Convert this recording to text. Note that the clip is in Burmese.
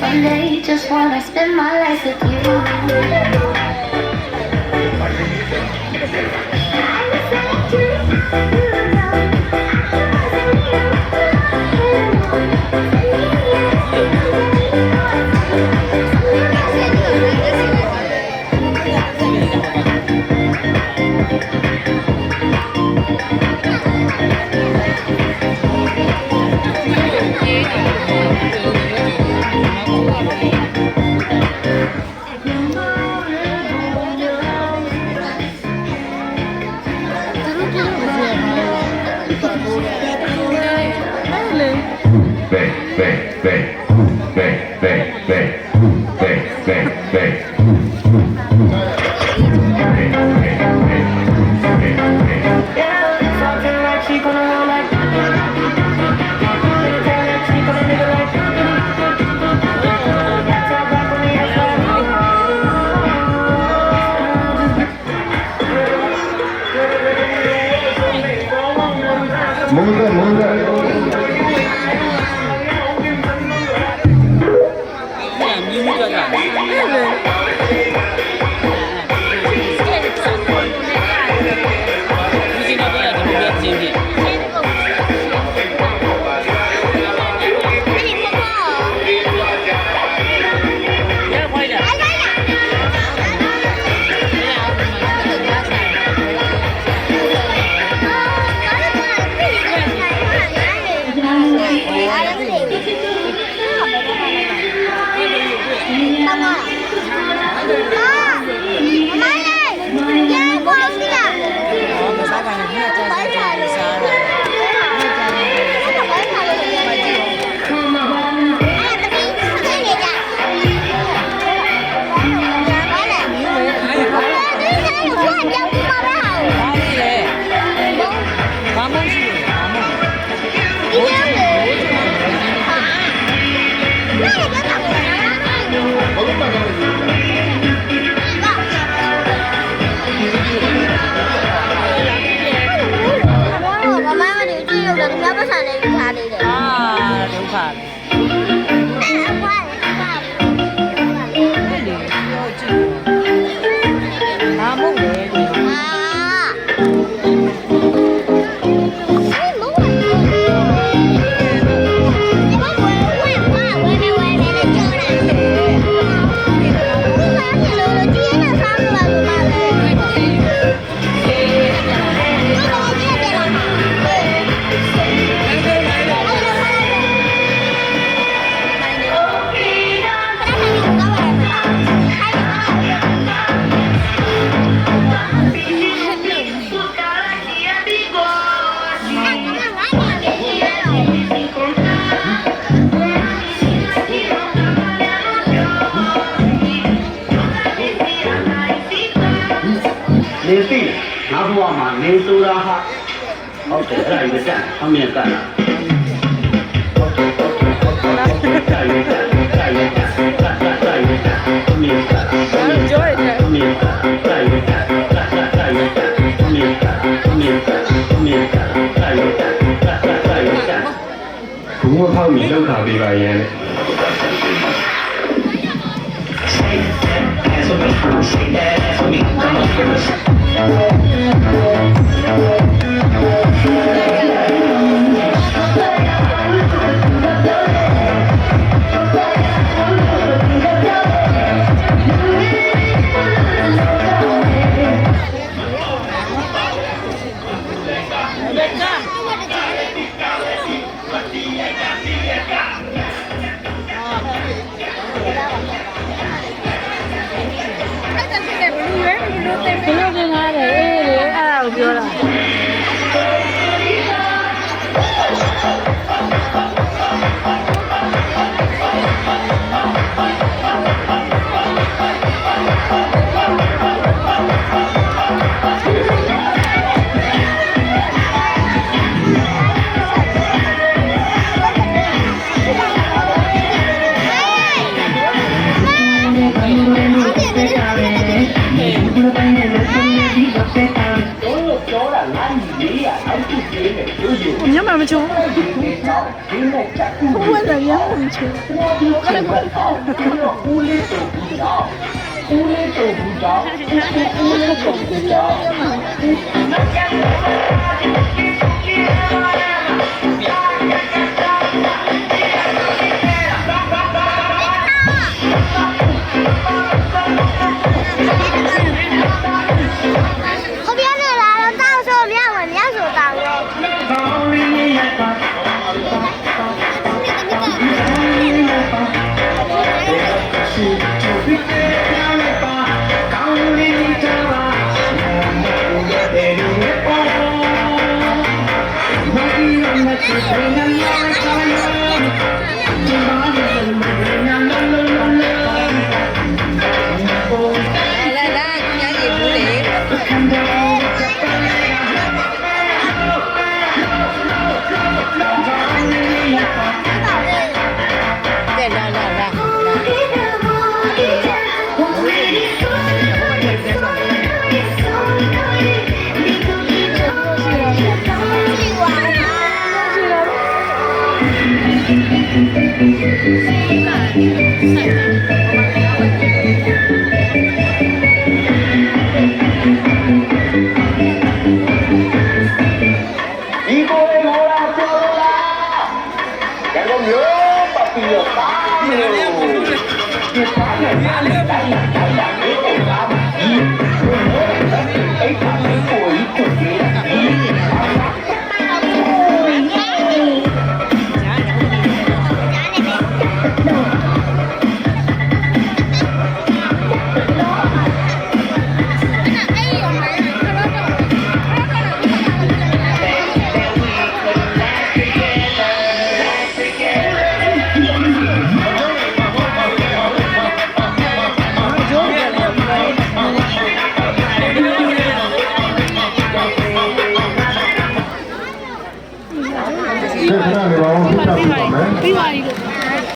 Someday, just wanna spend my life with you.နေဆိုတာဟာဟုတ်တယ်အဲ့ဒါကြီးတက်အမြင်တက်လာဟုတ်တယ်တက်ရတက်တက်ရတက်တက်ရတက်အမြင်တက်ကြောရတဲ့အမြင်တက်တက်ရတက်တက်ရတက်အမြင်တက်အမြင်တက်အမြင်တက်တက်ရတက်တက်ရတက်ဘုံမဖောက်ပြီးလောက်တာပေးပါရဲ့မ ညမမချိုးဘုရားလည်းညမချိုး ဦးလေးတို့ဘူးကြောင့်ဦးလေးတို့ဘူးကြောင့်ဦးလေးတို့ဘူးကြောင့် 后边那来了，到时候面我面手打我。 ဒီကိုယ်ကိုလာပြောလားကျန်တော်မျိုးပတ်ပြီးတော့ပါမျိုးဒီပါနဲ့တိုင်းတိုင်းလေးကိုလာဒီအဲ့ဒါကိုကိုကြီးဆက်ထားနေပါဦးဆက်ထားပါမယ် ပြီးပါပြီကို